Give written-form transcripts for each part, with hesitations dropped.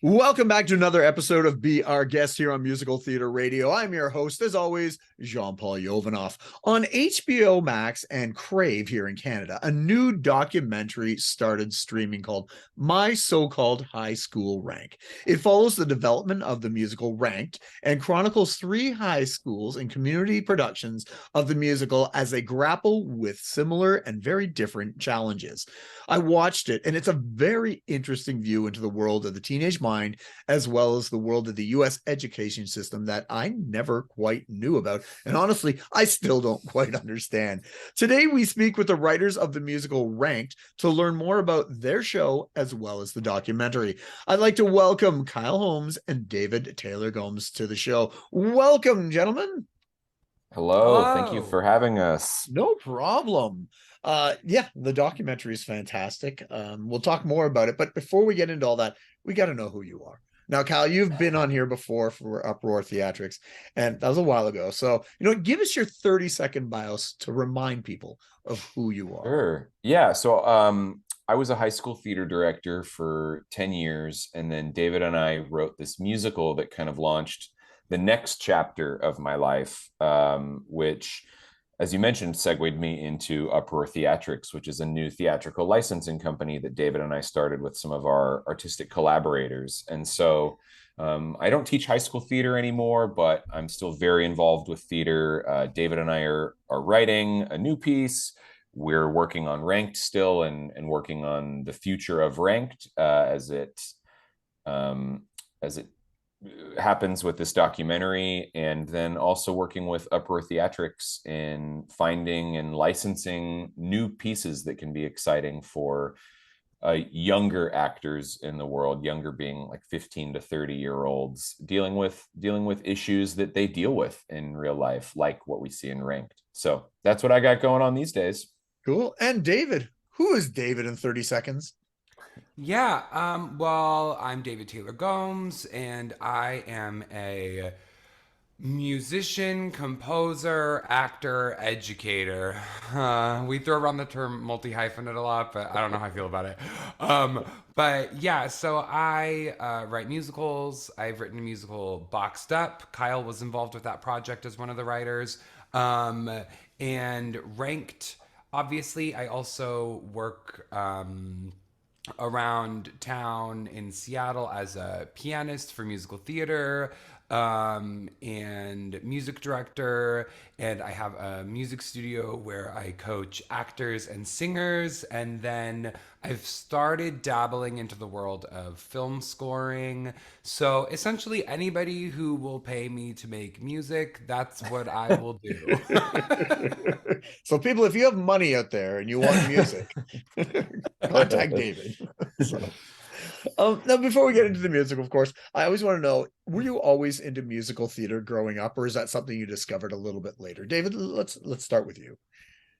Welcome back to another episode of Be Our Guest here on Musical Theater Radio. I'm your host, as always, Jean-Paul Jovanoff. On HBO Max and Crave here in Canada, a new documentary started streaming called My So-Called High School Rank. It follows the development of the musical Ranked and chronicles three high schools and community productions of the musical as they grapple with similar and very different challenges. I watched it, and it's a very interesting view into the world of the teenage mind, as well as the world of the U.S. education system that I never quite knew about. And honestly, I still don't quite understand. Today, we speak with the writers of the musical Ranked to learn more about their show, as well as the documentary. I'd like to welcome Kyle Holmes and David Taylor Gomes to the show. Welcome, gentlemen. Hello. Thank you for having us. No problem. The documentary is fantastic. We'll talk more about it, but before we get into all that, we got to know who you are. Now, Kyle, you've been on here before for Uproar Theatrics, and that was a while ago. So, give us your 30-second bios to remind people of who you are. Sure. Yeah. So I was a high school theater director for 10 years, and then David and I wrote this musical that kind of launched the next chapter of my life, which, as you mentioned, segued me into Uproar Theatrics, which is a new theatrical licensing company that David and I started with some of our artistic collaborators. And so I don't teach high school theater anymore, but I'm still very involved with theater. David and I are writing a new piece. We're working on Ranked still, and working on the future of Ranked as it happens with this documentary, and then also working with Uproar Theatrics in finding and licensing new pieces that can be exciting for younger actors in the world, younger being like 15 to 30-year-olds, dealing with issues that they deal with in real life, like what we see in Ranked. So that's what I got going on these days. Cool. And David, who is David in 30 seconds? Well, I'm David Taylor Gomes, and I am a musician, composer, actor, educator. We throw around the term multi-hyphenate a lot, but I don't know how I feel about it. So I write musicals. I've written a musical, Boxed Up. Kyle was involved with that project as one of the writers. And Ranked, obviously, I also work around town in Seattle as a pianist for musical theater and music director, and I have a music studio where I coach actors and singers, and then I've started dabbling into the world of film scoring. So essentially anybody who will pay me to make music, that's what I will do. So people, if you have money out there and you want music, contact David. Now, before we get into the music, of course, I always want to know, were you always into musical theater growing up, or is that something you discovered a little bit later? David, let's start with you.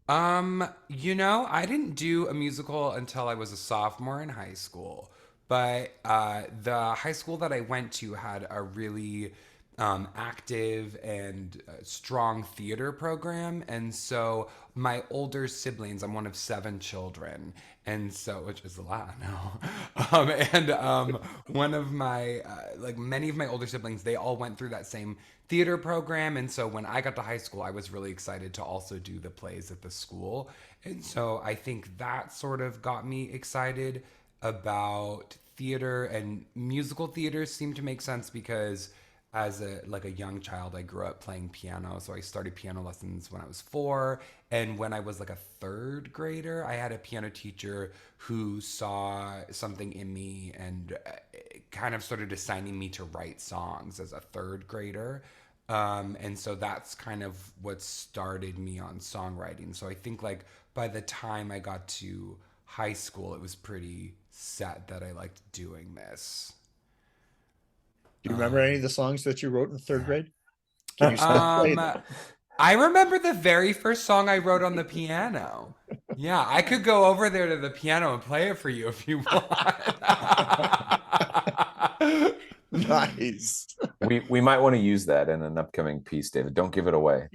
I didn't do a musical until I was a sophomore in high school, but the high school that I went to had a really active and strong theater program. And so my older siblings, I'm one of 7 children, and so, which is a lot now. One of my, many of my older siblings, they all went through that same theater program. And so when I got to high school, I was really excited to also do the plays at the school. And so I think that sort of got me excited about theater, and musical theater seemed to make sense because as a young child, I grew up playing piano. So I started piano lessons when I was 4. And when I was like a 3rd grader, I had a piano teacher who saw something in me and kind of started assigning me to write songs as a 3rd grader. And so that's kind of what started me on songwriting. So I think like by the time I got to high school, it was pretty set that I liked doing this. Do you remember any of the songs that you wrote in 3rd grade? Can you still play them? I remember the very first song I wrote on the piano. Yeah, I could go over there to the piano and play it for you if you want. Nice. We might want to use that in an upcoming piece, David. Don't give it away.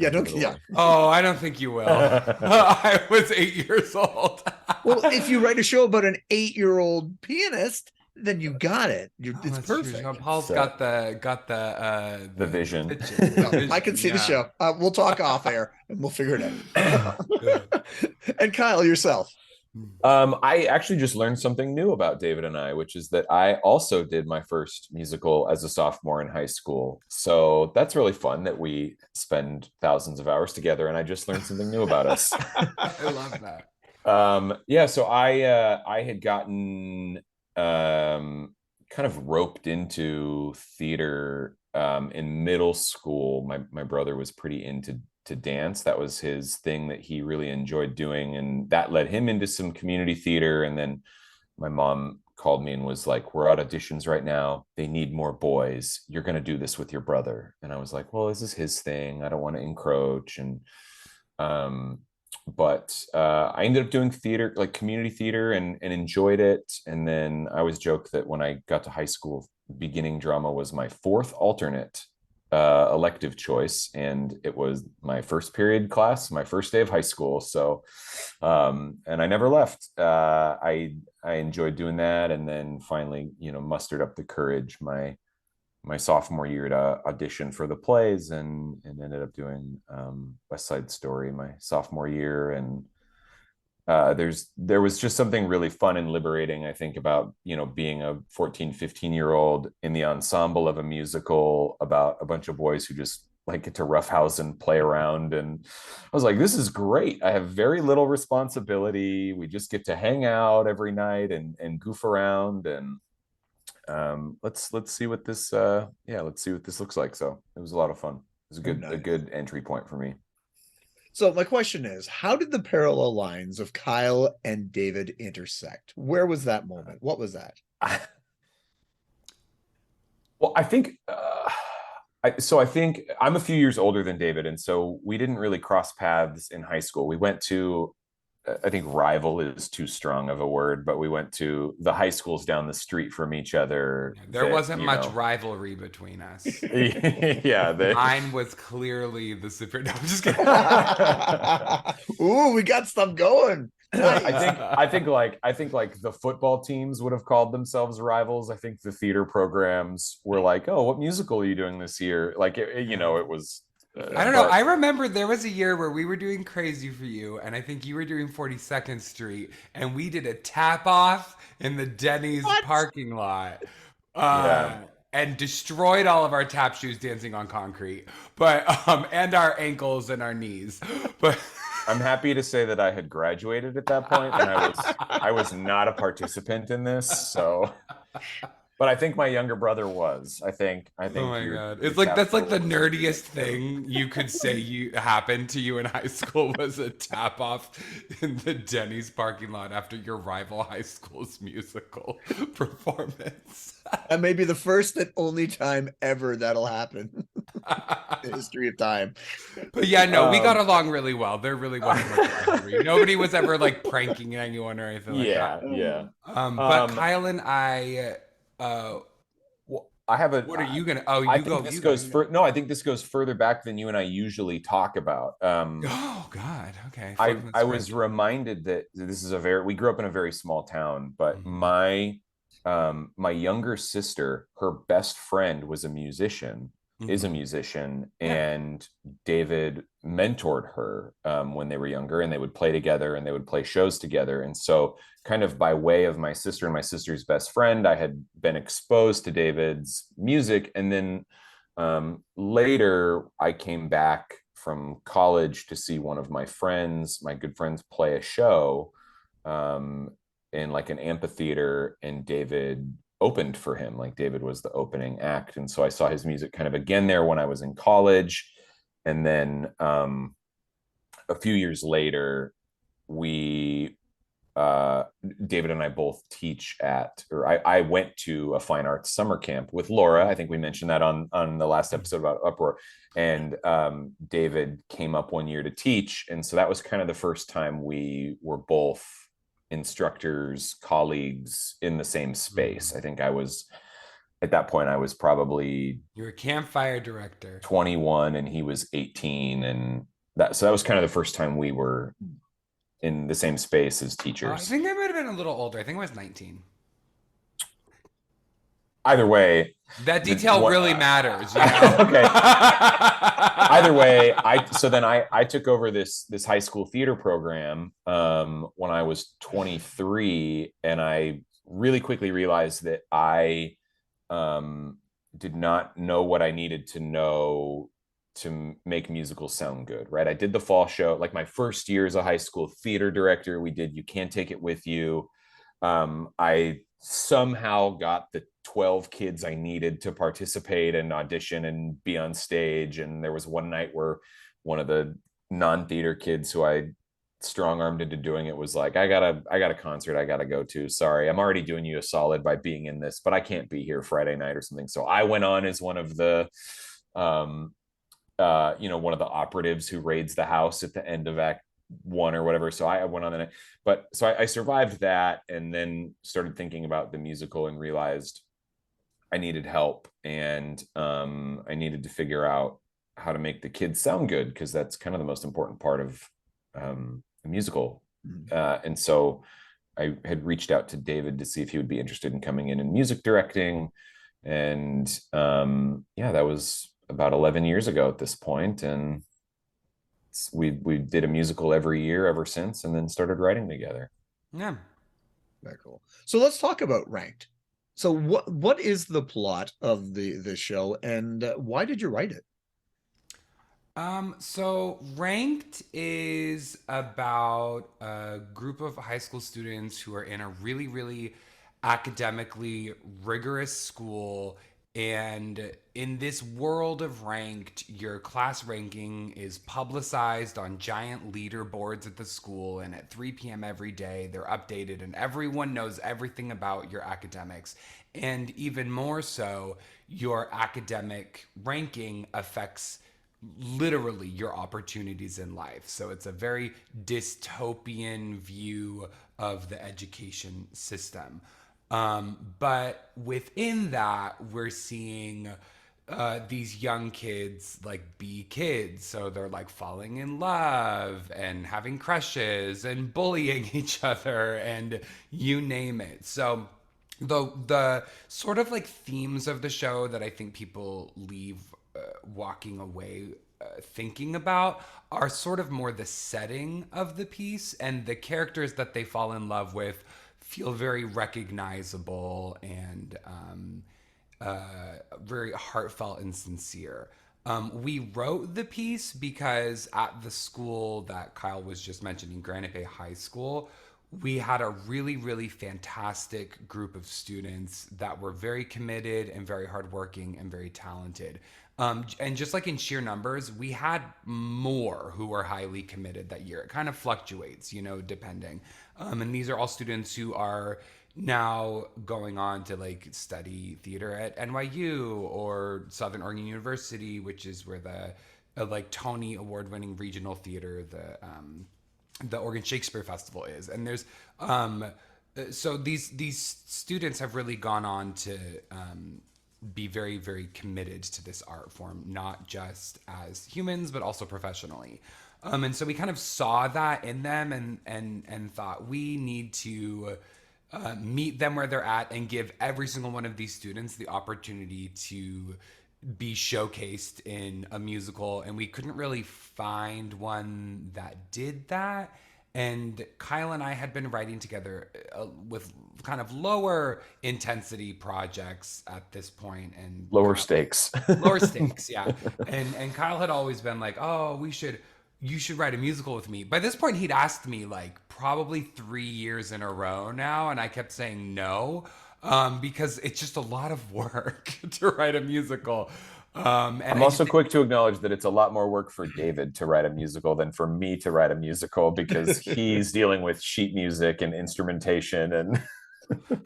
Oh, I don't think you will. I was 8 years old. Well, if you write a show about an 8-year-old pianist, then you got it. Oh, It's that's true. perfect. Jean-Paul's So- got the The vision. I can see the yeah. show. We'll talk off air and we'll figure it out. And Kyle, yourself. I actually just learned something new about David and I, which is that I also did my first musical as a sophomore in high school. So that's really fun that we spend thousands of hours together, and I just learned something new about us. I love that. Yeah, so I had gotten kind of roped into theater in middle school. My brother was pretty into dance. That was his thing that he really enjoyed doing, and that led him into some community theater. And then my mom called me and was like, we're at auditions right now, they need more boys, you're going to do this with your brother. And I was like, well, this is his thing, I don't want to encroach. And but I ended up doing theater, like community theater, and enjoyed it. And then I always joke that when I got to high school, beginning drama was my fourth alternate elective choice, and it was my first period class, my first day of high school. So and I never left. I enjoyed doing that, and then finally, mustered up the courage my sophomore year to audition for the plays, and ended up doing West Side Story my sophomore year. And there was just something really fun and liberating, I think, about being a 14-15-year-old in the ensemble of a musical about a bunch of boys who just like get to roughhouse and play around. And I was like, this is great, I have very little responsibility, we just get to hang out every night and goof around. And let's see what this let's see what this looks like. So it was a lot of fun. It was a good entry point for me. So my question is, how did the parallel lines of Kyle and David intersect? Where was that moment? What was that? Well, I think I think I'm a few years older than David, and so we didn't really cross paths in high school. We went to, I think rival is too strong of a word, but we went to the high schools down the street from each other. There wasn't much rivalry between us. Yeah, mine was clearly the super. No, I'm just kidding. Ooh, we got stuff going. I think like the football teams would have called themselves rivals. I think the theater programs were like, oh, what musical are you doing this year? Like it was. I don't know. I remember there was a year where we were doing Crazy for You, and I think you were doing 42nd Street, and we did a tap off in the Denny's parking lot. And destroyed all of our tap shoes dancing on concrete, but and our ankles and our knees. But I'm happy to say that I had graduated at that point, and I was not a participant in this. So, but I think my younger brother was. I think. Oh my god! It's like that's like the nerdiest thing you could say happened to you in high school was a tap off in the Denny's parking lot after your rival high school's musical performance. That may be the first and only time ever that'll happen in the history of time. But yeah, no, we got along really well. There really wasn't much rivalry. Nobody was ever like pranking anyone or anything like that. Yeah. But Kyle and I. Well, I have a. What are you gonna? Oh, you I go. Think this goes no, I think this goes further back than you and I usually talk about. Oh God. Okay. I was reminded that this is we grew up in a very small town, but my younger sister, her best friend was a musician, is a musician, and David mentored her when they were younger, and they would play together and they would play shows together. And so kind of by way of my sister and my sister's best friend, I had been exposed to David's music. And then later I came back from college to see one of my good friends play a show in like an amphitheater, and David opened for him. Like David was the opening act. And so I saw his music kind of again there when I was in college. And then a few years later, David and I both teach I went to a fine arts summer camp with Laura. I think we mentioned that on the last episode about Uproar. And David came up one year to teach. And so that was kind of the first time we were both instructors, colleagues in the same space. I think at that point I was probably, you're a campfire director, 21, and he was 18, and that was kind of the first time we were in the same space as teachers. I think I might have been a little older. I think I was 19. either way, That detail really matters, you okay. Either know? way, I took over this high school theater program when I was 23, and I really quickly realized that I did not know what I needed to know to make musicals sound good, right? I did the fall show, like my first year as a high school theater director. We did You Can't Take It With You. I somehow got the 12 kids I needed to participate and audition and be on stage. And there was one night where one of the non-theater kids who I strong-armed into doing it was like, I got a concert I gotta go to. Sorry, I'm already doing you a solid by being in this, but I can't be here Friday night or something. So I went on as one of the one of the operatives who raids the house at the end of Act 1 or whatever. So I went on the night, but so I survived that, and then started thinking about the musical and realized I needed help, and I needed to figure out how to make the kids sound good, because that's kind of the most important part of a musical. And so I had reached out to David to see if he would be interested in coming in and music directing. And yeah, that was about 11 years ago at this point. And we did a musical every year ever since, and then started writing together. Yeah. Very cool. So let's talk about Ranked. So what is the plot of the show, and why did you write it? So Ranked is about a group of high school students who are in a really, really academically rigorous school. And in this world of Ranked, your class ranking is publicized on giant leaderboards at the school. And at 3 p.m. every day, they're updated, and everyone knows everything about your academics. And even more so, your academic ranking affects literally your opportunities in life. So it's a very dystopian view of the education system. But within that, we're seeing these young kids like be kids. So they're like falling in love and having crushes and bullying each other and you name it. So the sort of like themes of the show that I think people leave walking away thinking about are sort of more the setting of the piece, and the characters that they fall in love with feel very recognizable and very heartfelt and sincere. We wrote the piece because at the school that Kyle was just mentioning, Granite Bay High School, we had a really, really fantastic group of students that were very committed and very hardworking and very talented. And just like in sheer numbers, we had more who were highly committed that year. It kind of fluctuates, depending. And these are all students who are now going on to like study theater at NYU or Southern Oregon University, which is where the like Tony award-winning regional theater, the Oregon Shakespeare Festival is. And there's so these students have really gone on to be very, very committed to this art form, not just as humans, but also professionally. And so we kind of saw that in them and thought we need to meet them where they're at and give every single one of these students the opportunity to be showcased in a musical. And we couldn't really find one that did that. And Kyle and I had been writing together with kind of lower intensity projects at this point, and Lower stakes. lower stakes, yeah. And Kyle had always been like, "Oh, you should write a musical with me." By this point, he'd asked me like probably 3 years in a row now, and I kept saying no because it's just a lot of work to write a musical. And I'm also quick to acknowledge that it's a lot more work for David to write a musical than for me to write a musical, because he's dealing with sheet music and instrumentation. And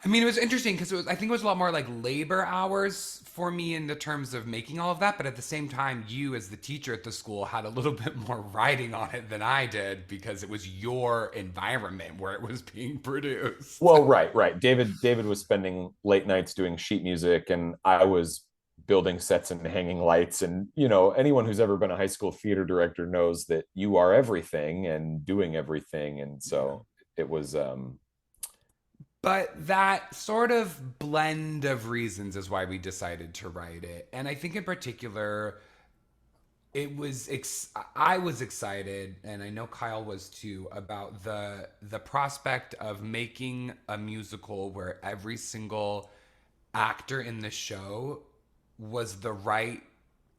I mean, it was interesting because I think it was a lot more like labor hours for me in the terms of making all of that. But at the same time, you as the teacher at the school had a little bit more writing on it than I did, because it was your environment where it was being produced. well, right. David was spending late nights doing sheet music, and I was building sets and hanging lights. And anyone who's ever been a high school theater director knows that you are everything and doing everything. And so it was But that sort of blend of reasons is why we decided to write it. And I think in particular, I was excited, and I know Kyle was too, about the prospect of making a musical where every single actor in the show was the right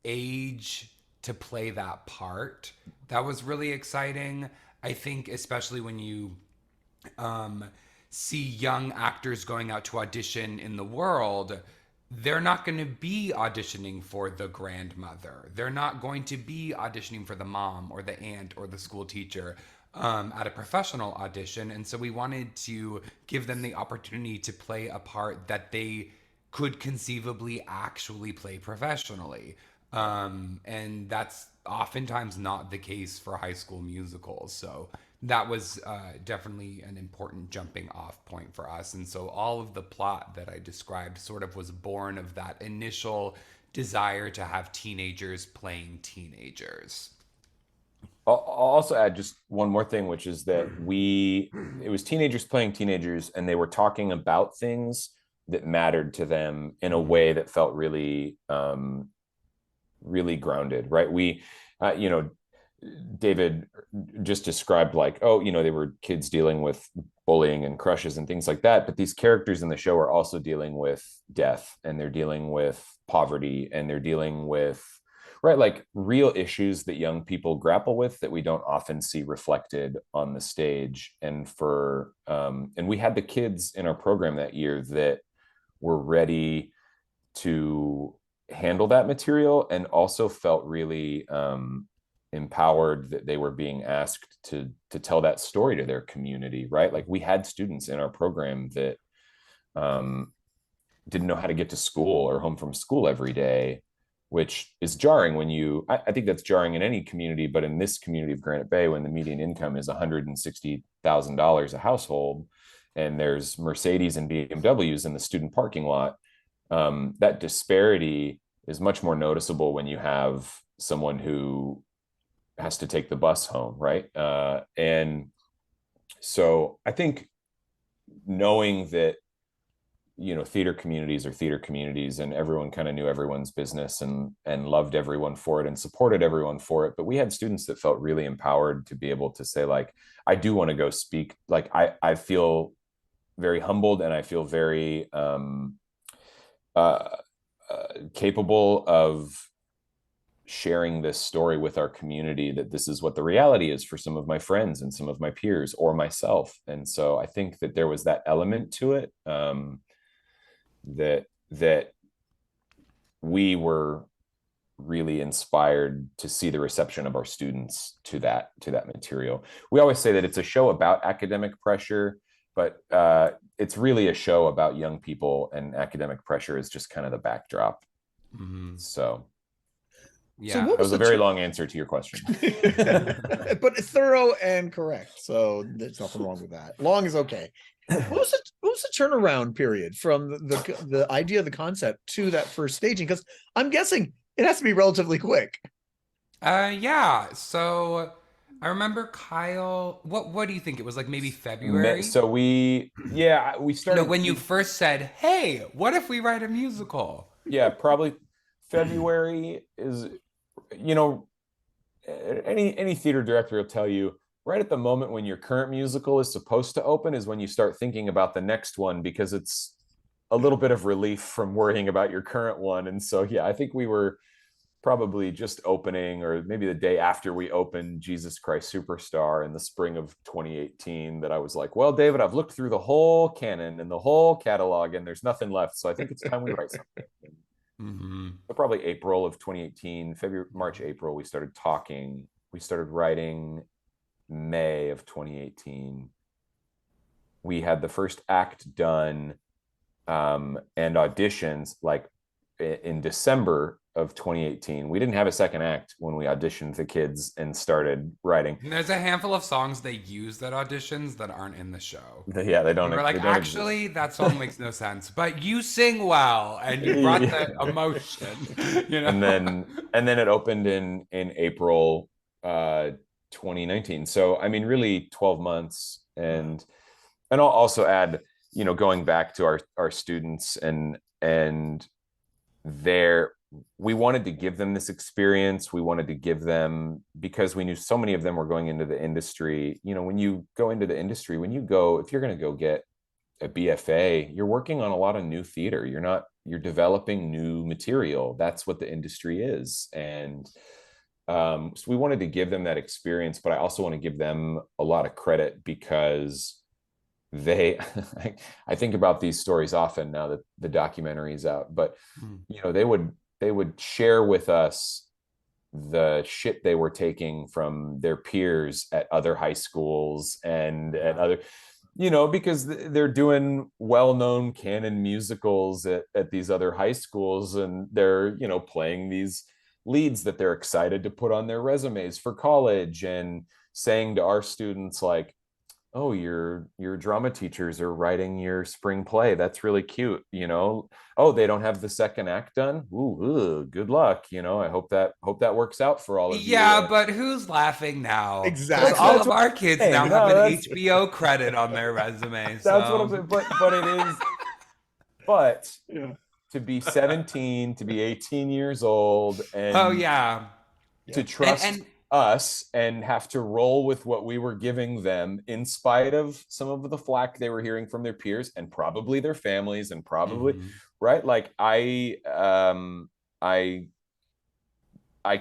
age to play that part. That was really exciting. I think especially when you um, see young actors going out to audition in the world, they're not going to be auditioning for the grandmother. They're not going to be auditioning for the mom or the aunt or the school teacher at a professional audition. And so we wanted to give them the opportunity to play a part that they could conceivably actually play professionally. And that's oftentimes not the case for high school musicals. So that was definitely an important jumping off point for us. And so all of the plot that I described sort of was born of that initial desire to have teenagers playing teenagers. I'll also add just one more thing, which is that it was teenagers playing teenagers, and they were talking about things that mattered to them in a way that felt really, really grounded, right? David just described like, oh, they were kids dealing with bullying and crushes and things like that. But these characters in the show are also dealing with death, and they're dealing with poverty, and they're dealing with, right, like real issues that young people grapple with that we don't often see reflected on the stage. And and we had the kids in our program that year that were ready to handle that material, and also felt really empowered that they were being asked to tell that story to their community, right? Like we had students in our program that didn't know how to get to school or home from school every day, which is jarring when I think that's jarring in any community, but in this community of Granite Bay, when the median income is $160,000 a household, and there's Mercedes and BMWs in the student parking lot, that disparity is much more noticeable when you have someone who has to take the bus home, right? And so I think knowing that theater communities are theater communities, and everyone kind of knew everyone's business and loved everyone for it and supported everyone for it, but we had students that felt really empowered to be able to say, like, I do want to go speak. Like I feel very humbled, and I feel very capable of sharing this story with our community, that this is what the reality is for some of my friends and some of my peers or myself. And so I think that there was that element to it, that we were really inspired to see the reception of our students to that material. We always say that it's a show about academic pressure, but it's really a show about young people, and academic pressure is just kind of the backdrop. Mm-hmm. So yeah, that was a very long answer to your question. But thorough and correct. So there's nothing wrong with that. Long is okay. What was the turnaround period from the idea of the concept to that first staging? Because I'm guessing it has to be relatively quick. Yeah. So I remember Kyle. What do you think? It was like maybe February. So we started. No, when you first said, "Hey, what if we write a musical?" Yeah, probably February is. Any theater director will tell you, right at the moment when your current musical is supposed to open is when you start thinking about the next one, because it's a little bit of relief from worrying about your current one. And so, yeah, I think we were probably just opening, or maybe the day after we opened Jesus Christ Superstar in the spring of 2018, that I was like, well, David, I've looked through the whole canon and the whole catalog, and there's nothing left. So I think it's time we write something. Mm-hmm. So probably April of 2018, February, March, April, we started talking. We started writing May of 2018. We had the first act done and auditions like in December of 2018. We didn't have a second act when we auditioned the kids and started writing. And there's a handful of songs they used at auditions that aren't in the show. Yeah, they don't. We're like, actually, that song makes no sense, but you sing well and you brought the emotion. And then it opened in April 2019. So I mean, really 12 months. And I'll also add, going back to our students and their, we wanted to give them this experience. We wanted to give them, because we knew so many of them were going into the industry. When you go into the industry, if you're going to go get a BFA, you're working on a lot of new theater. You're developing new material. That's what the industry is. And so we wanted to give them that experience, but I also want to give them a lot of credit because they I think about these stories often now that the documentary is out, but they would share with us the shit they were taking from their peers at other high schools and at other, because they're doing well-known canon musicals at these other high schools, and they're playing these leads that they're excited to put on their resumes for college, and saying to our students like, oh, your drama teachers are writing your spring play. That's really cute. Oh, they don't have the second act done. Ooh, good luck. I hope that works out for all of you. Yeah, but who's laughing now? Exactly. All of our kids now have an HBO credit on their resume. So. That's what I'm saying. But it is. But to be 17, to be 18 years old, and to trust us and have to roll with what we were giving them in spite of some of the flack they were hearing from their peers and probably their families and probably right. Like I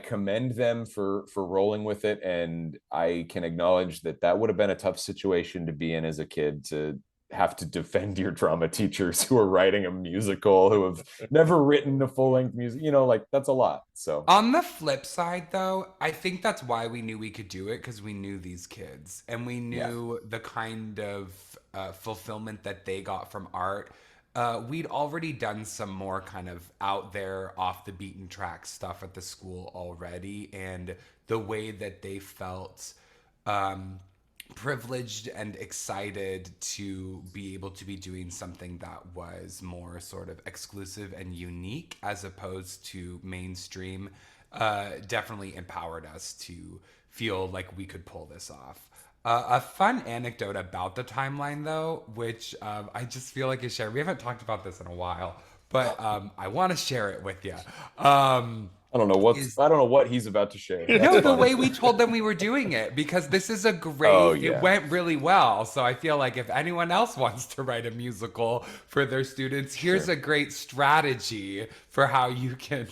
commend them for rolling with it, and I can acknowledge that would have been a tough situation to be in as a kid, to have to defend your drama teachers who are writing a musical, who have never written a full-length music, like that's a lot. So on the flip side though, I think that's why we knew we could do it, because we knew these kids and we knew the kind of fulfillment that they got from art. We'd already done some more kind of out there, off the beaten track stuff at the school already, and the way that they felt privileged and excited to be able to be doing something that was more sort of exclusive and unique as opposed to mainstream, definitely empowered us to feel like we could pull this off. A fun anecdote about the timeline, though, which I just feel like is shared. We haven't talked about this in a while, but I want to share it with you. I don't know what he's about to share. No, the way we told them we were doing it, because this is a great, it went really well. So I feel like if anyone else wants to write a musical for their students, here's a great strategy for how you can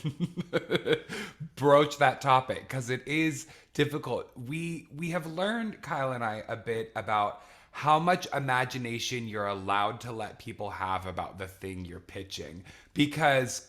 broach that topic, because it is difficult. We have learned, Kyle and I, a bit about how much imagination you're allowed to let people have about the thing you're pitching, because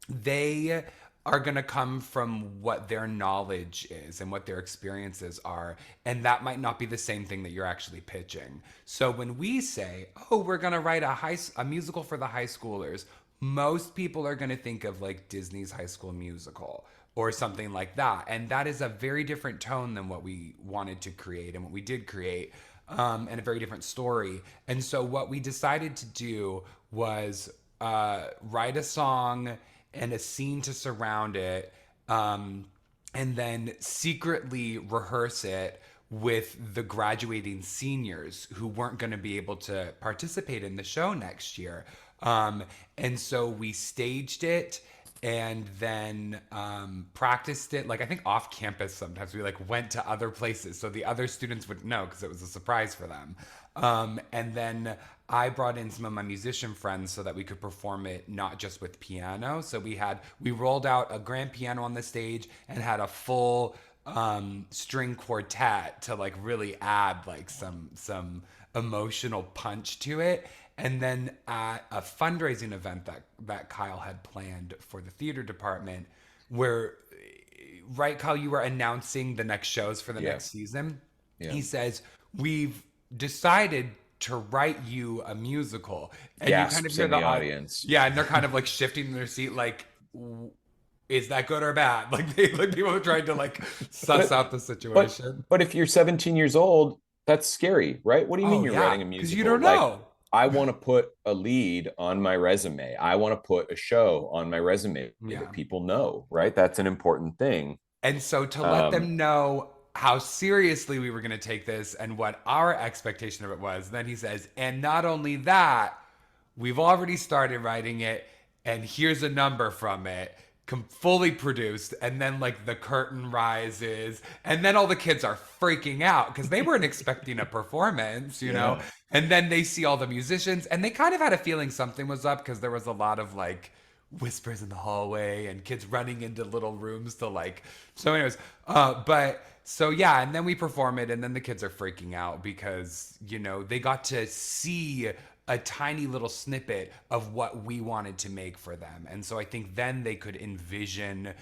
they are going to come from what their knowledge is and what their experiences are. And that might not be the same thing that you're actually pitching. So when we say, oh, we're going to write a musical for the high schoolers, most people are going to think of like Disney's High School Musical or something like that. And that is a very different tone than what we wanted to create and what we did create, and a very different story. And so what we decided to do was write a song and a scene to surround it, and then secretly rehearse it with the graduating seniors who weren't going to be able to participate in the show next year. And so we staged it and then practiced it, like I think off campus sometimes. We like went to other places so the other students would know, because it was a surprise for them. And then I brought in some of my musician friends so that we could perform it not just with piano. So we rolled out a grand piano on the stage and had a full string quartet to like really add like some emotional punch to it. And then at a fundraising event that Kyle had planned for the theater department, where, right, Kyle, you were announcing the next shows for the next season. Yeah. He says, we've decided to write you a musical. And you kind of hear the audience. Yeah, and they're kind of like shifting in their seat, like, is that good or bad? Like people are trying to like suss out the situation. But if you're 17 years old, that's scary, right? What do you mean you're writing a musical? Because you don't know. Like, I want to put a lead on my resume. I want to put a show on my resume that people know, right? That's an important thing. And so to let them know how seriously we were going to take this and what our expectation of it was. Then he says, and not only that, we've already started writing it, and here's a number from it, fully produced. And then like the curtain rises, and then all the kids are freaking out because they weren't expecting a performance, you know. And then they see all the musicians, and they kind of had a feeling something was up because there was a lot of like whispers in the hallway and kids running into little rooms to like. So anyways, but so yeah, and then we perform it, and then the kids are freaking out because, you know, they got to see a tiny little snippet of what we wanted to make for them. And so I think then they could envision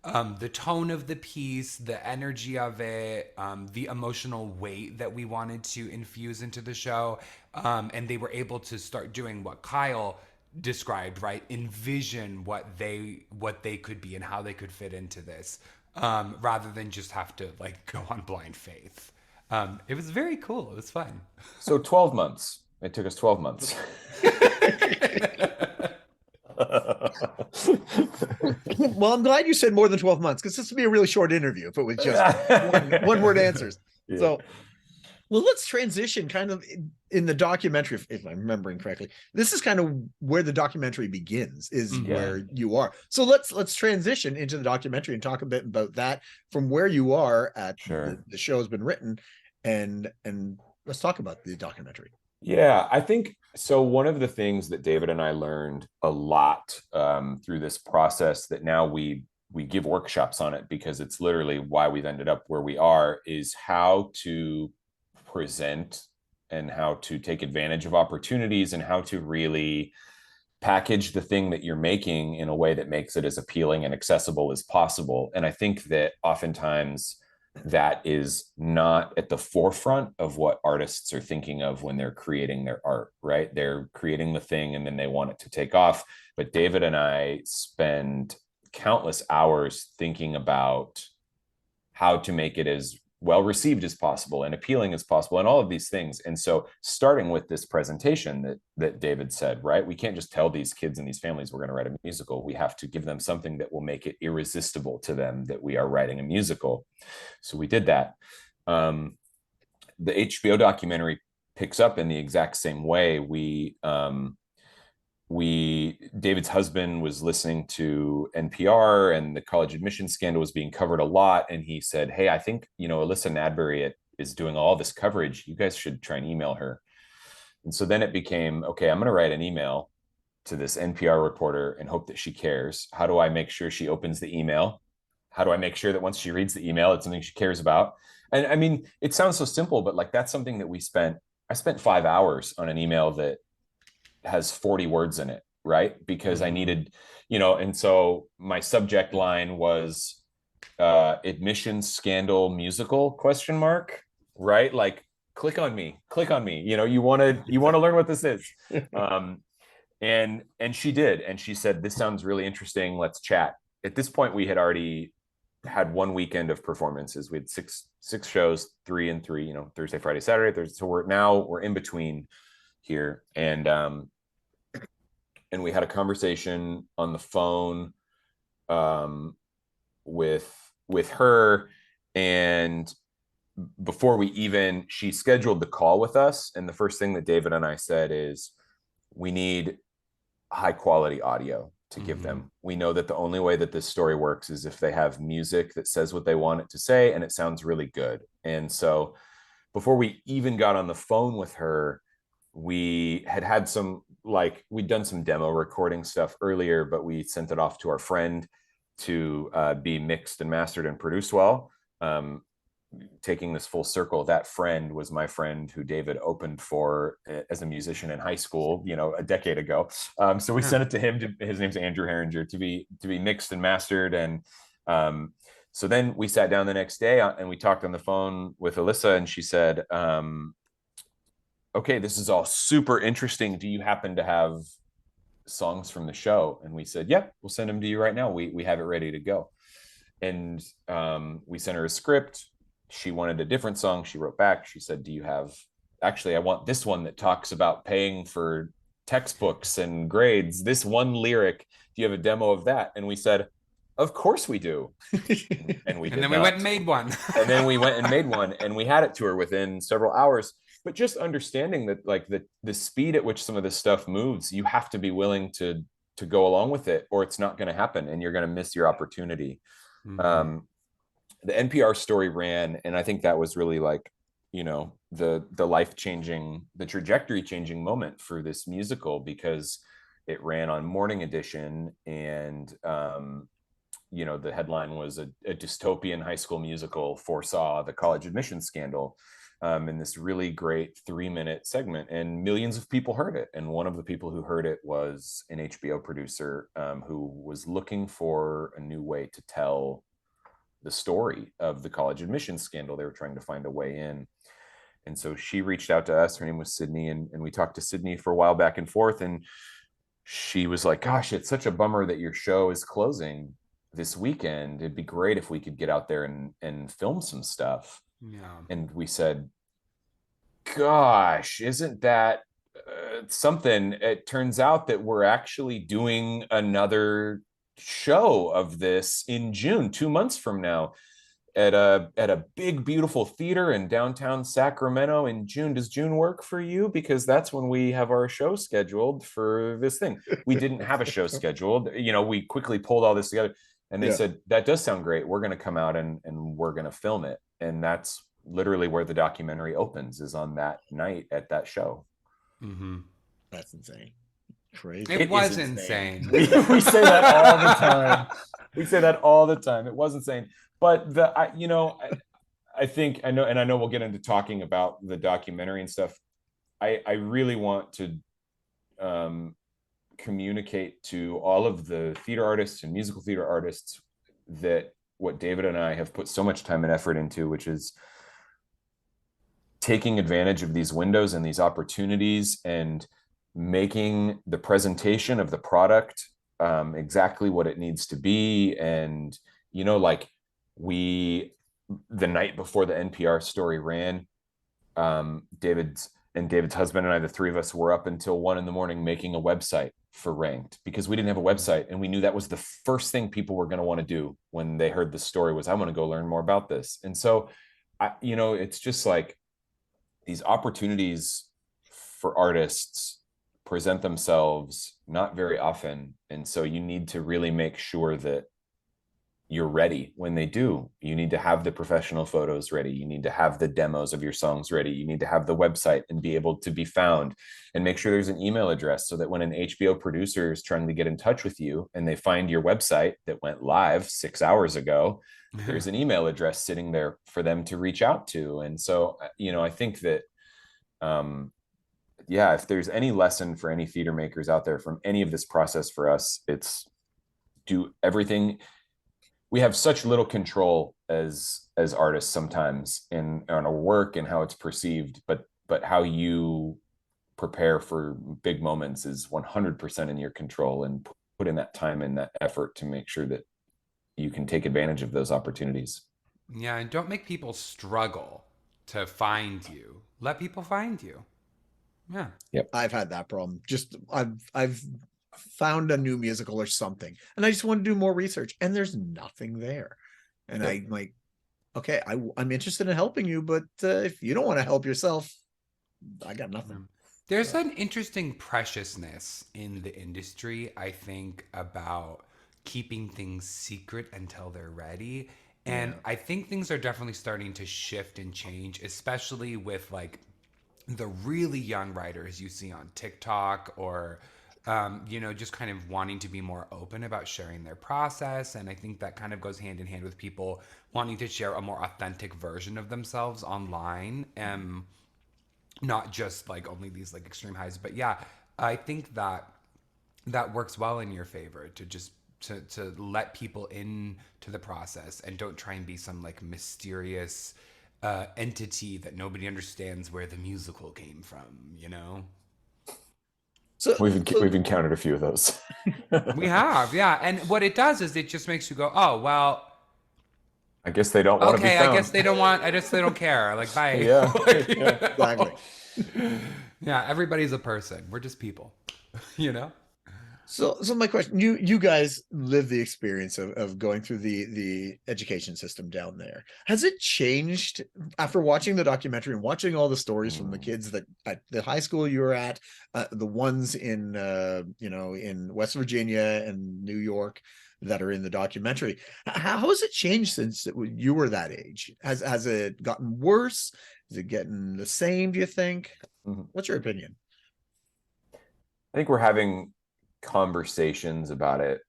the tone of the piece, the energy of it, the emotional weight that we wanted to infuse into the show. And they were able to start doing what Kyle described, right? Envision what they could be and how they could fit into this, rather than just have to like go on blind faith. It was very cool. It was fun. So 12 months. It took us 12 months. Well, I'm glad you said more than 12 months, because this would be a really short interview if it was just one word answers. Yeah. So, well, let's transition kind of in the documentary, if I'm remembering correctly. This is kind of where the documentary begins, is where you are. So let's transition into the documentary and talk a bit about that from where you are at the show has been written, and let's talk about the documentary. Yeah, I think so. One of the things that David and I learned a lot through this process, that now we give workshops on it because it's literally why we've ended up where we are, is how to present and how to take advantage of opportunities and how to really package the thing that you're making in a way that makes it as appealing and accessible as possible. And I think that oftentimes that is not at the forefront of what artists are thinking of when they're creating their art, right? They're creating the thing and then they want it to take off. But David and I spend countless hours thinking about how to make it as well received as possible and appealing as possible and all of these things. And so starting with this presentation that David said, right? We can't just tell these kids and these families we're going to write a musical. We have to give them something that will make it irresistible to them that we are writing a musical. So we did that. The HBO documentary picks up in the exact same way. David's husband was listening to NPR and the college admission scandal was being covered a lot. And he said, hey, I think, Alyssa Nadbury is doing all this coverage. You guys should try and email her. And so then it became, okay, I'm going to write an email to this NPR reporter and hope that she cares. How do I make sure she opens the email? How do I make sure that once she reads the email, it's something she cares about? And I mean, it sounds so simple, but like, that's something that I spent 5 hours on an email that has 40 words in it, right? Because I needed, and so my subject line was admissions scandal musical ? Right? Like, click on me. You want to learn what this is. And she did. And she said, this sounds really interesting. Let's chat. At this point, we had already had one weekend of performances. We had six shows, 3 and 3, Thursday, Friday, Saturday, Thursday. So we're in between here. And we had a conversation on the phone with her. And before she scheduled the call with us. And the first thing that David and I said is, we need high quality audio to give them. We know that the only way that this story works is if they have music that says what they want it to say and it sounds really good. And so before we even got on the phone with her, we had some, we'd done some demo recording stuff earlier, but we sent it off to our friend to be mixed and mastered and produced well. Taking this full circle, that friend was my friend who David opened for as a musician in high school, a decade ago. So we sent it to him. His name's Andrew Herringer, to be mixed and mastered. And so then we sat down the next day and we talked on the phone with Alyssa, and she said, okay, this is all super interesting. Do you happen to have songs from the show? And we said, yep, we'll send them to you right now. We have it ready to go. And we sent her a script. She wanted a different song. She wrote back. She said, I want this one that talks about paying for textbooks and grades. This one lyric, do you have a demo of that? And we said, Of course we do. And we did And then we not. went and made one. And then we went and made one, and we had it to her within several hours. But just understanding that, like, the speed at which some of this stuff moves, you have to be willing to go along with it, or it's not going to happen, and you're going to miss your opportunity. Mhm. The NPR story ran, and I think that was really like, the life changing, the trajectory changing moment for this musical, because it ran on Morning Edition, and the headline was a dystopian high school musical foresaw the college admissions scandal, in this really great 3-minute segment, and millions of people heard it. And one of the people who heard it was an HBO producer, who was looking for a new way to tell the story of the college admissions scandal. They were trying to find a way in. And so she reached out to us. Her name was Sydney, and we talked to Sydney for a while back and forth. And she was like, gosh, it's such a bummer that your show is closing this weekend. It'd be great if we could get out there and film some stuff. Yeah. And we said, gosh, isn't that something? It turns out that we're actually doing another show of this in June, 2 months from now, at a big, beautiful theater in downtown Sacramento in June. Does June work for you? Because that's when we have our show scheduled for this thing. We didn't have a show scheduled. We quickly pulled all this together, and they said, that does sound great. We're going to come out and we're going to film it. And that's literally where the documentary opens, is on that night at that show. Mm-hmm. That's insane. Crazy. It was insane. We say that all the time. We say that all the time. It was insane. But I think I know we'll get into talking about the documentary and stuff. I really want to communicate to all of the theater artists and musical theater artists that what David and I have put so much time and effort into, which is taking advantage of these windows and these opportunities, and making the presentation of the product exactly what it needs to be. And like, the night before the NPR story ran, David's husband and I, the three of us, were up until 1 a.m. making a website for Ranked, because we didn't have a website, and we knew that was the first thing people were going to want to do when they heard the story, was, I want to go learn more about this. And so it's just like, these opportunities for artists present themselves not very often. And so you need to really make sure that you're ready when they do. You need to have the professional photos ready. You need to have the demos of your songs ready. You need to have the website and be able to be found, and make sure there's an email address, so that when an HBO producer is trying to get in touch with you and they find your website that went live 6 hours ago, there's an email address sitting there for them to reach out to. And so, I think that, if there's any lesson for any theater makers out there from any of this process for us, it's do everything. We have such little control as artists sometimes on our work and how it's perceived, but how you prepare for big moments is 100% in your control, and put in that time and that effort to make sure that you can take advantage of those opportunities. Yeah, and don't make people struggle to find you. Let people find you. Yeah. Yep. I've had that problem. Just I've found a new musical or something, and I just want to do more research, and there's nothing there. And I'm like, okay, I'm interested in helping you, but if you don't want to help yourself, I got nothing. There's an interesting preciousness in the industry, I think, about keeping things secret until they're ready. And I think things are definitely starting to shift and change, especially with like the really young writers you see on TikTok, or just kind of wanting to be more open about sharing their process. And I think that kind of goes hand in hand with people wanting to share a more authentic version of themselves online, and not just like only these like extreme highs. But yeah, I think that works well in your favor, to just to let people into the process, and don't try and be some like mysterious entity that nobody understands where the musical came from. So we've encountered a few of those. We have, yeah. And what it does is it just makes you go, oh well, I guess they don't want to be found. I guess they don't want. I guess they don't care. Like, bye. Yeah, Exactly. Yeah, everybody's a person. We're just people. So my question, you guys live the experience of going through the education system down there. Has it changed after watching the documentary and watching all the stories from the Mm. kids that at the high school you were at, the ones in in West Virginia and New York that are in the documentary? How has it changed since you were that age? Has it gotten worse? Is it getting the same, do you think? Mhm. What's your opinion? I think we're having conversations about it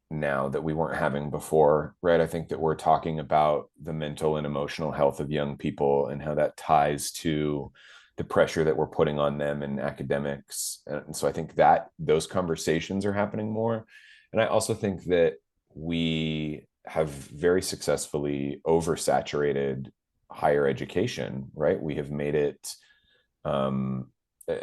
now that we weren't having before, right? I think that we're talking about the mental and emotional health of young people and how that ties to the pressure that we're putting on them in academics. And so I think that those conversations are happening more. And I also think that we have very successfully oversaturated higher education, right? We have made it um, uh,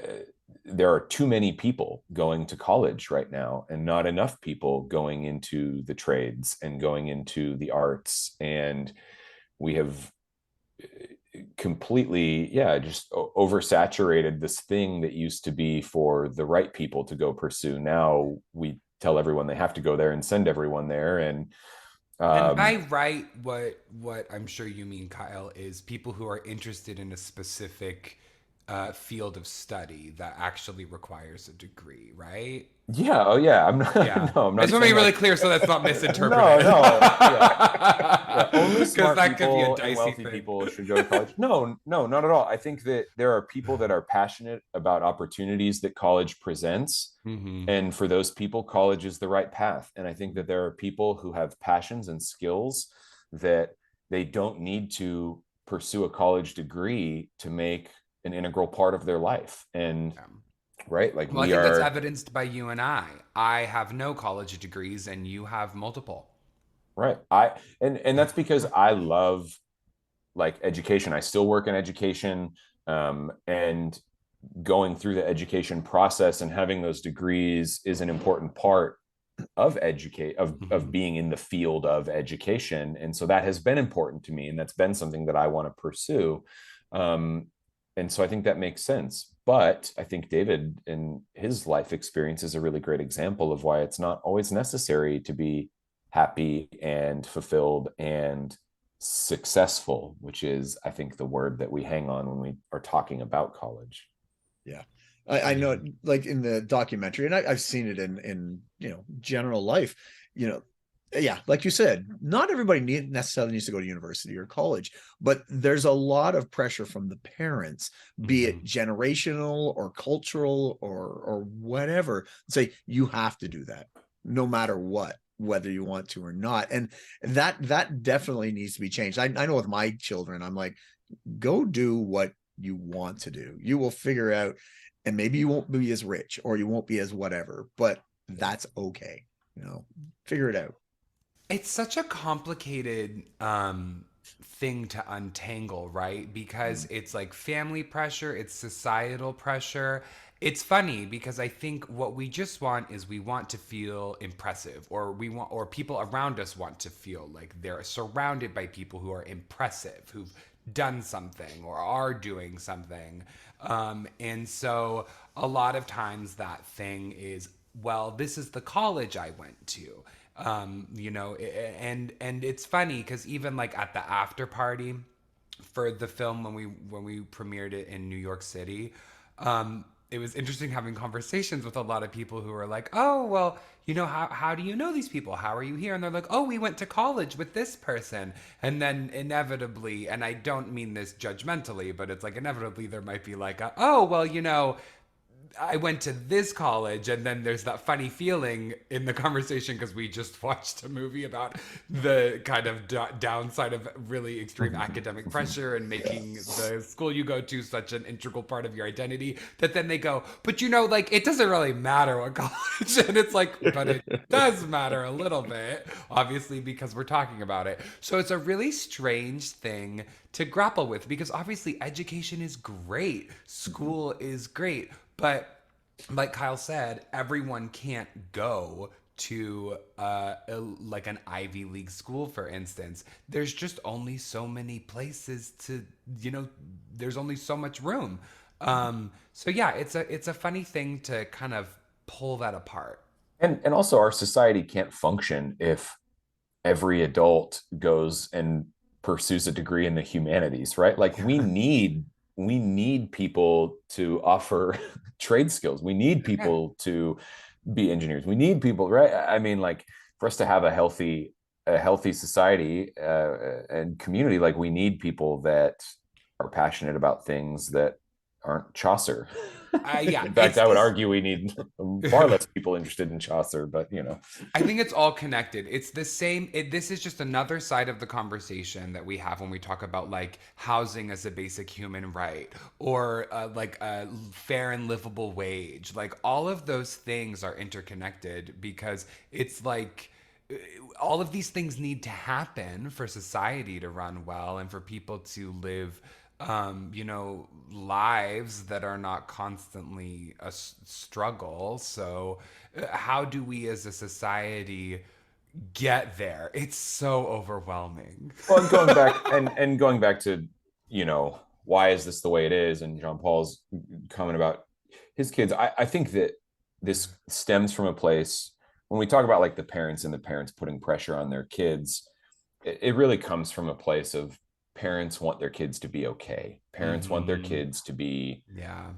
there are too many people going to college right now and not enough people going into the trades and going into the arts. And we have completely, yeah, just oversaturated this thing that used to be for the right people to go pursue. Now we tell everyone they have to go there and send everyone there. And And by um, right, what I'm sure you mean, Kyle, is people who are interested in a specific field of study that actually requires a degree, right? yeah, oh yeah, I'm not, Yeah. no, I'm I just not want to be saying really like, clear so that's not no, misinterpreted. no, yeah. Yeah, only Because smart that could be a people and dicey wealthy thing. people should go to college. No, no, not at all. I think that there are people that are passionate about opportunities that college presents. Mm-hmm. And for those people, college is the right path. And I think that there are people who have passions and skills that they don't need to pursue a college degree to make an integral part of their life. And Yeah. right, like Well, I we think that's are evidenced by you and I. I have no college degrees, and you have multiple. right. And that's because I love like education. I still work in education, and going through the education process and having those degrees is an important part of educate of Mm-hmm. being in the field of education. And so that has been important to me, and that's been something that I want to pursue. Um, and so I think that makes sense. But I think David in his life experience is a really great example of why it's not always necessary to be happy and fulfilled and successful, which is, I think, the word that we hang on when we are talking about college. Yeah. I know Yeah. it, like in the documentary, and I've seen it in general life, you know, yeah, like you said, not everybody necessarily needs to go to university or college, but there's a lot of pressure from the parents, be Mm-hmm. it generational or cultural or whatever, say you have to do that no matter what, whether you want to or not. And that definitely needs to be changed. I know with my children, I'm like, go do what you want to do. You will figure out, and maybe you won't be as rich or you won't be as whatever, but that's okay. Figure it out. It's such a complicated thing to untangle, right? Because it's like family pressure, it's societal pressure. It's funny because I think what we just want is we want to feel impressive, or we want, or people around us want to feel like they're surrounded by people who are impressive, who've done something or are doing something. And so a lot of times that thing is, well, this is the college I went to. And it's funny because even like at the after party for the film when we premiered it in New York City, it was interesting having conversations with a lot of people who were like, oh, well, how do you know these people? How are you here? And they're like, oh, we went to college with this person. And then inevitably, and I don't mean this judgmentally, but it's like inevitably there might be like, oh, well, I went to this college, and then there's that funny feeling in the conversation because we just watched a movie about the kind of downside of really extreme academic pressure and making the school you go to such an integral part of your identity that then they go, but like it doesn't really matter what college, and it's like, but it does matter a little bit, obviously, because we're talking about it. So it's a really strange thing to grapple with because obviously education is great, school is great, but like Kyle said, everyone can't go to like an Ivy League school, for instance. There's just only so many places to, there's only so much room. So yeah, it's a funny thing to kind of pull that apart. And also our society can't function if every adult goes and pursues a degree in the humanities, right? Like we need people to offer trade skills. We need Yeah. people to be engineers. We need people, right? I mean, like for us to have a healthy society and community, like we need people that are passionate about things that aren't Chaucer. Yeah, In fact, it's I would this. argue we need far less people interested in Chaucer, but I think it's all connected. It's the same. This is just another side of the conversation that we have when we talk about like housing as a basic human right, or like a fair and livable wage. Like all of those things are interconnected because it's like all of these things need to happen for society to run well and for people to live lives that are not constantly a struggle. So how do we as a society get there? It's so overwhelming. well, and going back to why is this the way it is, and Jean Paul's comment about his kids. I think that this stems from a place when we talk about like the parents and the parents putting pressure on their kids. It really comes from a place of parents want their kids to be okay. Parents want their Mm-hmm. kids to be Yeah.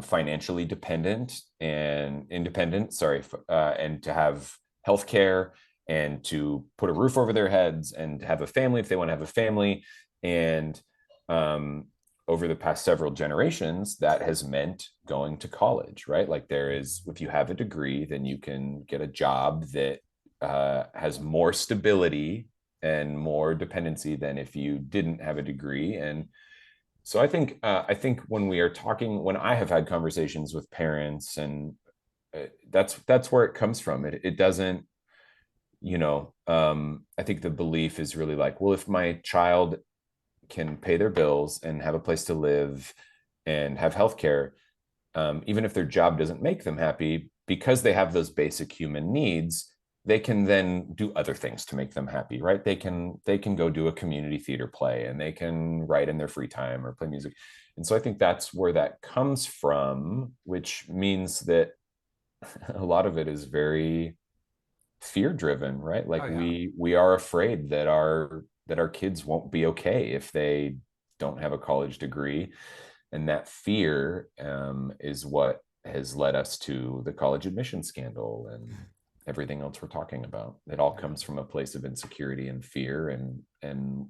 financially dependent and independent. Sorry, and to have health care and to put a roof over their heads and have a family if they want to have a family. And um, over the past several generations, that has meant going to college, right? Like if you have a degree, then you can get a job that has more stability and more dependency than if you didn't have a degree. And so I think when I have had conversations with parents, and that's where it comes from. It doesn't, I think the belief is really like, well, if my child can pay their bills and have a place to live and have healthcare, even if their job doesn't make them happy, because they have those basic human needs, they can then do other things to make them happy, right? They can go do a community theater play, and they can write in their free time or play music. And so I think that's where that comes from, which means that a lot of it is very fear driven, right? Oh Like yeah. we are afraid that our kids won't be okay if they don't have a college degree, and that fear is what has led us to the college admission scandal and everything else we're talking about. It all Yeah. comes from a place of insecurity and fear and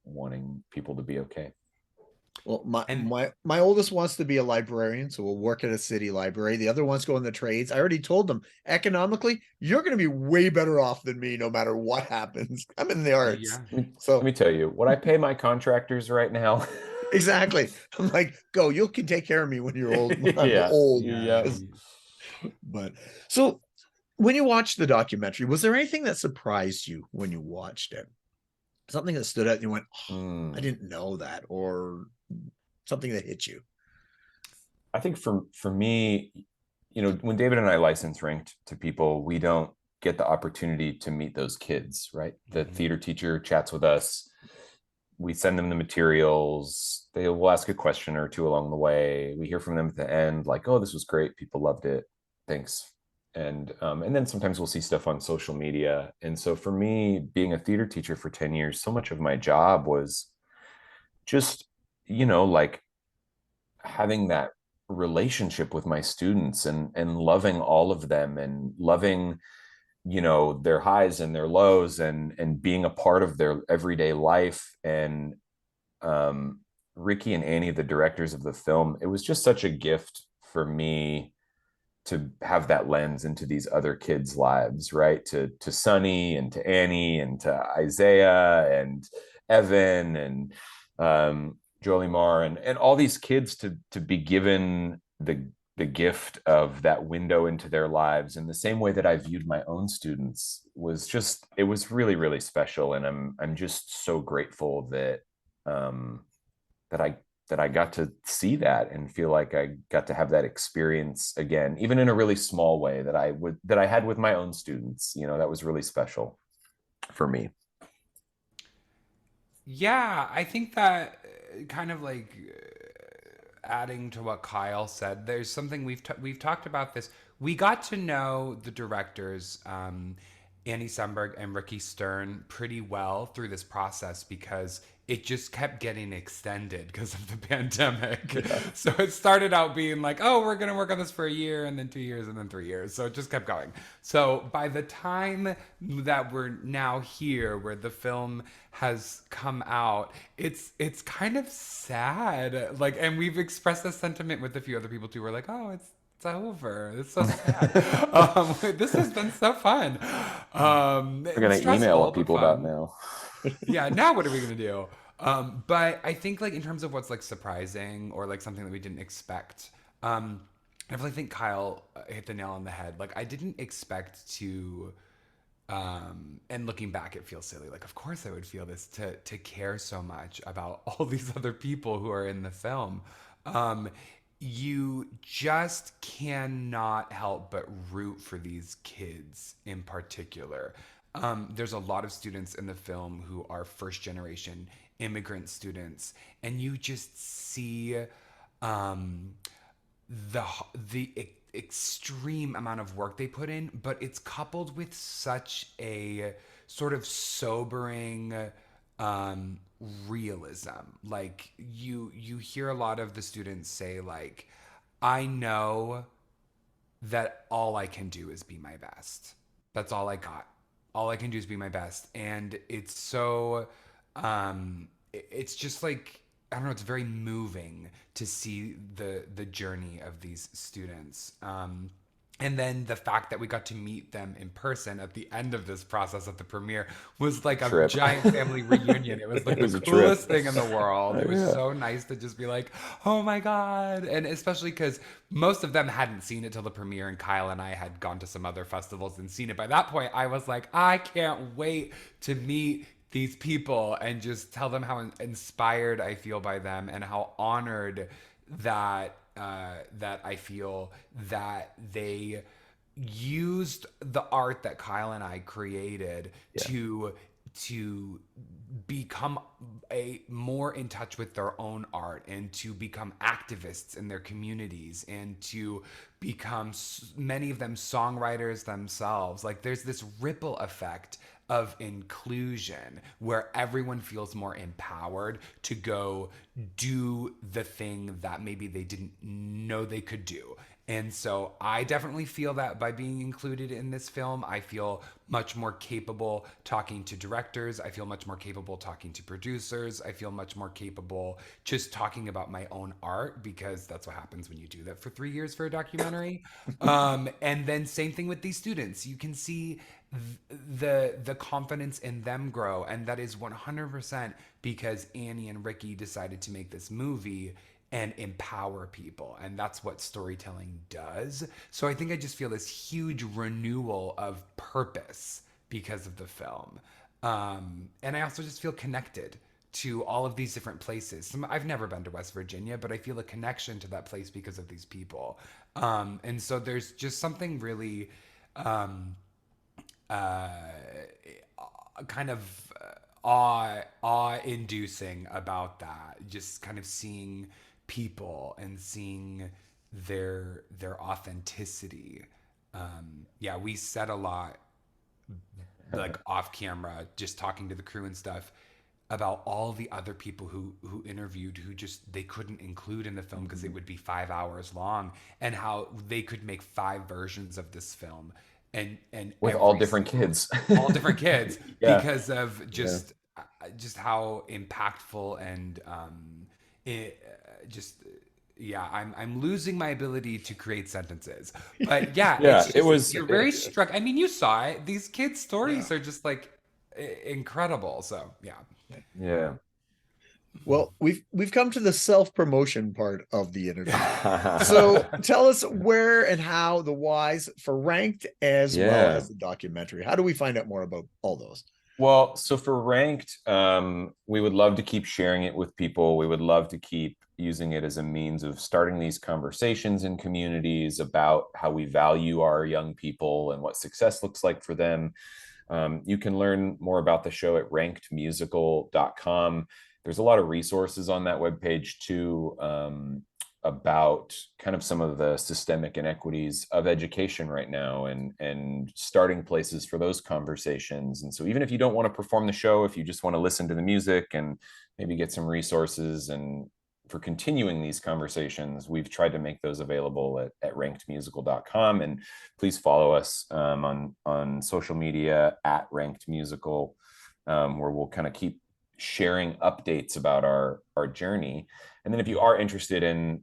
wanting people to be okay. Well, my And my my oldest wants to be a librarian, so we'll work at a city library. The other one's going the trades. I already told them economically, you're going to be way better off than me, no matter what happens. I'm in the arts, yeah. Let me so tell you what I pay my contractors right now. exactly. I'm like, go. You can take care of me when you're old. When I'm Yeah, old, Yeah. yeah. but so when you watched the documentary, was there anything that surprised you when you watched it? Something that stood out and you went, oh, I Mm. didn't know that, or something that hit you? I think for me, when David and I license ranked to people, we don't get the opportunity to meet those kids, right? The Mhm. theater teacher chats with us. We send them the materials. They will ask a question or two along the way. We hear from them at the end, like, "Oh, this was great. People loved it. Thanks." And then sometimes we'll see stuff on social media. And so for me, being a theater teacher for 10 years, so much of my job was just, like having that relationship with my students and loving all of them and loving their highs and their lows and being a part of their everyday life. And um Ricky and Annie, the directors of the film, it was just such a gift for me to have that lens into these other kids' lives, right? To Sonny and to Annie and to Isaiah and Evan and Jolie Marr and all these kids to be given the gift of that window into their lives in the same way that I viewed my own students it was really, really special. And I'm just so grateful um, that I got to see that and feel like I got to have that experience again, even in a really small way that I had with my own students. That was really special for me. Yeah, I think that kind of like adding to what Kyle said, there's something we've talked about this. we got to know the directors, Annie Samberg and Ricky Stern, pretty well through this process because it just kept getting extended because of the pandemic. So it started out being like, oh, we're going to work on this for a year and then 2 years and then 3 years. So it just kept going. So by the time that we're now here, where the film has come out, it's kind of sad. Like, and we've expressed this sentiment with a few other people too. We're like, oh, it's over. It's so sad. This has been so fun. We're gonna email people about now. Yeah, now what are we gonna do? But I think like in terms of what's like surprising or like something that we didn't expect, I definitely think Kyle hit the nail on the head. Like I didn't expect to, and looking back, it feels silly. Like of course I would feel this to care so much about all these other people who are in the film. You just cannot help but root for these kids in particular. There's a lot of students in the film who are first generation immigrant students, and you just see um, the extreme amount of work they put in, but it's coupled with such a sort of sobering um, realism. Like you hear a lot of the students say like, I know that all I can do is be my best. That's all I got. All I can do is be my best. And it's so it's just like I don't know, it's very moving to see the journey of these students. And then the fact that we got to meet them in person at the end of this process at the premiere was like a Trip. giant family reunion. It was like It was the a trip. coolest thing in the world. It was Yeah. so nice to just be like, oh my God. And especially because most of them hadn't seen it till the premiere, and Kyle and I had gone to some other festivals and seen it. By that point, I was like, I can't wait to meet these people and just tell them how inspired I feel by them and how honored that that I feel that they used the art that Kyle and I created to become a more in touch with their own art and to become activists in their communities and to become many of them songwriters themselves. Like there's this ripple effect of inclusion where everyone feels more empowered to go do the thing that maybe they didn't know they could do. And so I definitely feel that by being included in this film, I feel much more capable talking to directors. I feel much more capable talking to producers. I feel much more capable just talking about my own art, because that's what happens when you do that for 3 years for a documentary. And then same thing with these students. You can see the confidence in them grow, and that is 100% because Annie and Ricky decided to make this movie and empower people, and that's what storytelling does. So I think I just feel this huge renewal of purpose because of the film, and I also just feel connected to all of these different places. I've never been to West Virginia, but I feel a connection to that place because of these people, and so there's just something really uh, kind of awe-inducing about that. Just kind of seeing people and seeing their authenticity. Yeah, we said a lot, like off camera, just talking to the crew and stuff, about all the other people who interviewed who just they couldn't include in the film because it would be 5 hours long, and how they could make 5 versions of this film and With all different kids. all different kids Yeah. because of just how impactful and it just yeah, I'm losing my ability to create sentences, but yeah, Yeah, it's just, it was- you're very struck. I mean, you saw it. These kids' stories are just like incredible. So yeah. Yeah. Well, we've come to the self-promotion part of the interview. So tell us where and how, the whys for Ranked as well Yeah. as the documentary. How do we find out more about all those? Well, so for Ranked, we would love to keep sharing it with people. We would love to keep using it as a means of starting these conversations in communities about how we value our young people and what success looks like for them. You can learn more about the show at rankedmusical.com. There's a lot of resources on that webpage too. about kind of some of the systemic inequities of education right now, and starting places for those conversations. And so even if you don't want to perform the show, if you just want to listen to the music and maybe get some resources and for continuing these conversations, we've tried to make those available at rankedmusical.com. And please follow us on social media at rankedmusical, where we'll kind of keep sharing updates about our journey. And then if you are interested in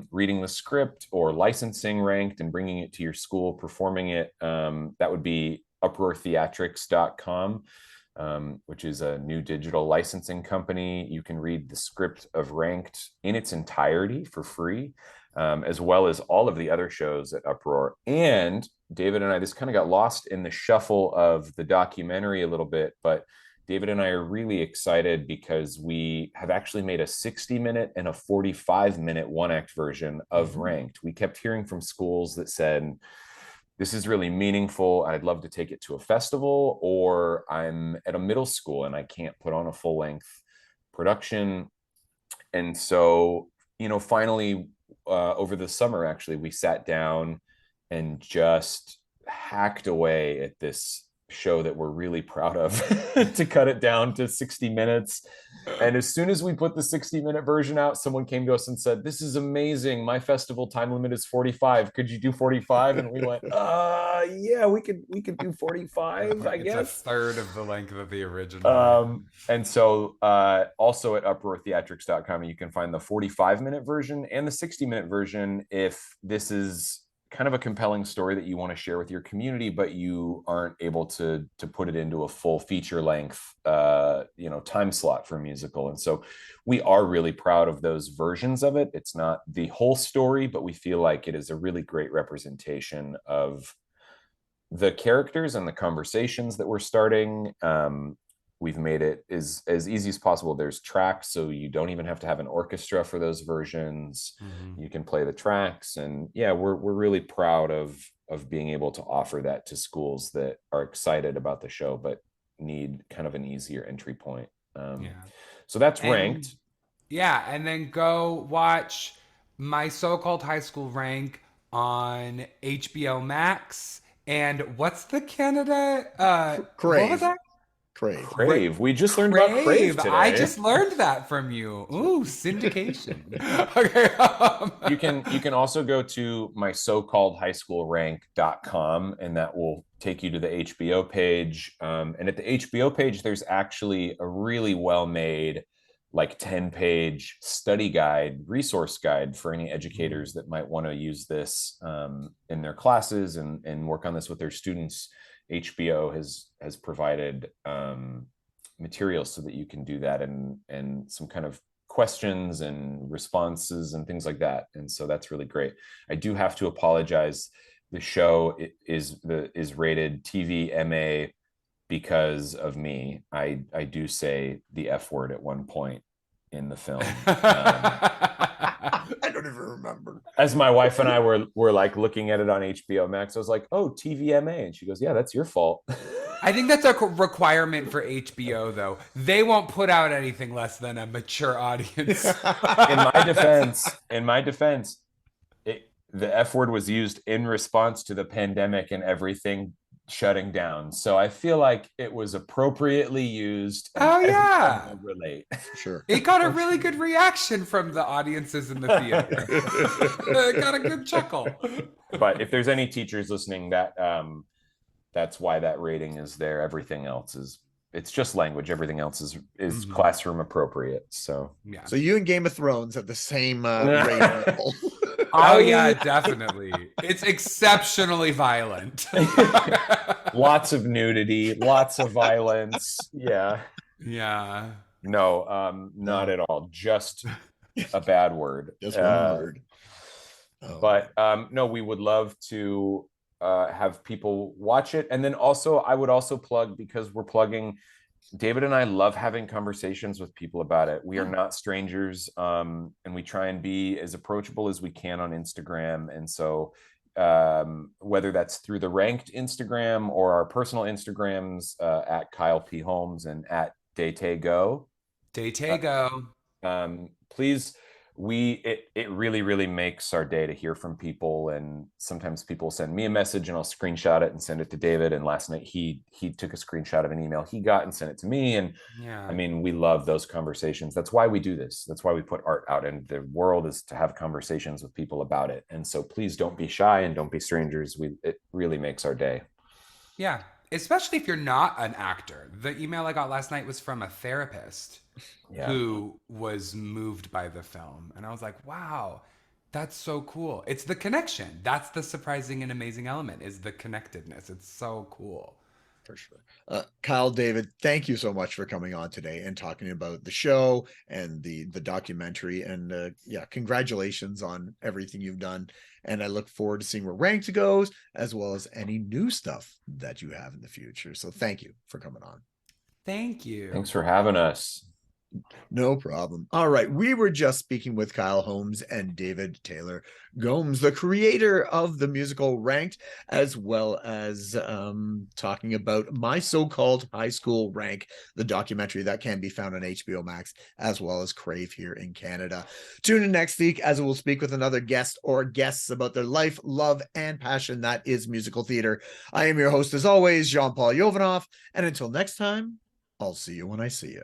reading the script or licensing Ranked and bringing it to your school, performing it, that would be uproartheatrics.com, which is a new digital licensing company. You can read the script of Ranked in its entirety for free, as well as all of the other shows at Uproar. And David and I, this kind of got lost in the shuffle of the documentary a little bit, but David and I are really excited because we have actually made a 60-minute and a 45-minute one-act version of Ranked. We kept hearing from schools that said, this is really meaningful, I'd love to take it to a festival, or I'm at a middle school and I can't put on a full-length production. And so, finally, over the summer, actually, we sat down and just hacked away at this show that we're really proud of to cut it down to 60 minutes. And as soon as we put the 60-minute version out, someone came to us and said, this is amazing, my festival time limit is 45, could you do 45? And we went, yeah, we could do 45, I guess. It's a third of the length of the original. And so also at uproartheatrics.com, you can find the 45-minute version and the 60-minute version if this is kind of a compelling story that you want to share with your community, but you aren't able to put it into a full feature length, time slot for a musical. And so we are really proud of those versions of it. It's not the whole story, but we feel like it is a really great representation of the characters and the conversations that we're starting. We've made it as easy as possible. There's tracks, so you don't even have to have an orchestra for those versions. You can play the tracks, and yeah, we're really proud of being able to offer that to schools that are excited about the show but need kind of an easier entry point. So that's Ranked. Yeah, and then go watch My So-Called High School Rank on HBO Max. And what's the Canada? Crave. What was that? Crave. We just learned about Crave today. I just learned that from you. Ooh, syndication. Okay. You can also go to my so-called high school rank.com, and that will take you to the HBO page. And at the HBO page, there's actually a really well-made, like 10-page study guide, resource guide for any educators that might want to use this in their classes and work on this with their students. HBO has provided materials so that you can do that, and some kind of questions and responses and things like that. And so that's really great. I do have to apologize. The show is rated TV MA because of me. I do say the F word at one point in the film. I don't even remember. As my wife and I were like looking at it on HBO Max, I was like, "Oh, TVMA," and she goes, "Yeah, that's your fault." I think that's a requirement for HBO, though. They won't put out anything less than a mature audience. In my defense, the F word was used in response to the pandemic and everything shutting down. So I feel like it was appropriately used. Oh yeah, relate. Sure. It got a really good reaction from the audiences in the theater. It got a good chuckle. But if there's any teachers listening, that's why that rating is there. Everything else it's just language. Everything else is classroom appropriate. So yeah. So you and Game of Thrones have the same rating level. Oh yeah, definitely. It's exceptionally violent. Lots of nudity, lots of violence. Yeah. Yeah. No, not at all. Just a bad word. Just one word. Oh. But no, we would love to have people watch it. And then also, I would also plug, because we're plugging, David and I love having conversations with people about it. We are not strangers, and we try and be as approachable as we can on Instagram. And so whether that's through the Ranked Instagram or our personal Instagrams at Kyle P. Holmes and at Daytego. Daytego. Please it really makes our day to hear from people. And sometimes people send me a message and I'll screenshot it and send it to David. And last night he took a screenshot of an email he got and sent it to me. And Yeah. I mean, we love those conversations. That's why we do this. That's why we put art out in the world, is to have conversations with people about it. And so please don't be shy and don't be strangers. It really makes our day. Yeah. Especially if you're not an actor. The email I got last night was from a therapist who was moved by the film. And I was like, wow, that's so cool. It's the connection. That's the surprising and amazing element, is the connectedness. It's so cool. For sure. Kyle, David, thank you so much for coming on today and talking about the show and the documentary. And yeah, congratulations on everything you've done. And I look forward to seeing where Ranked goes, as well as any new stuff that you have in the future. So thank you for coming on. Thank you. Thanks for having us. No problem. All right. We were just speaking with Kyle Holmes and David Taylor Gomes, the creator of the musical Ranked, as well as talking about My So-Called High School Rank, the documentary that can be found on HBO Max, as well as Crave here in Canada. Tune in next week as we'll speak with another guest or guests about their life, love, and passion that is musical theater. I am your host, as always, Jean-Paul Jovanov. And until next time, I'll see you when I see you.